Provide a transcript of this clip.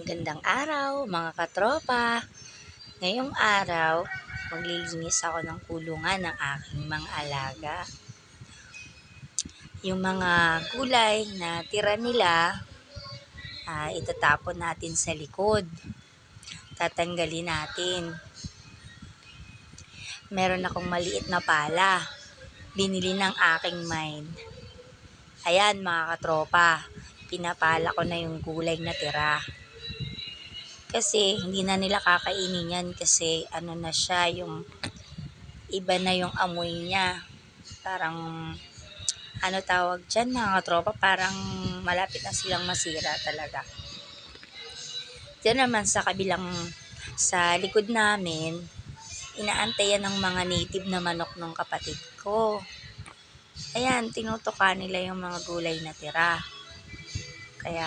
Magandang araw mga katropa. Ngayong araw, maglilinis ako ng kulungan ng aking mga alaga. Yung mga gulay na tira nila, itatapon natin sa likod. Tatanggalin natin. Meron akong maliit na pala. Binili ng aking mind. Ayan mga katropa, pinapala ko na yung gulay na tira. Kasi hindi na nila kakainin yan kasi ano na siya, yung iba na yung amoy niya. Parang ano tawag dyan mga katropa, parang malapit na silang masira talaga. Diyan naman sa kabilang, sa likod namin, inaantayan ng mga native na manok ng kapatid ko. Ayan, tinutuka nila yung mga gulay na tira. Kaya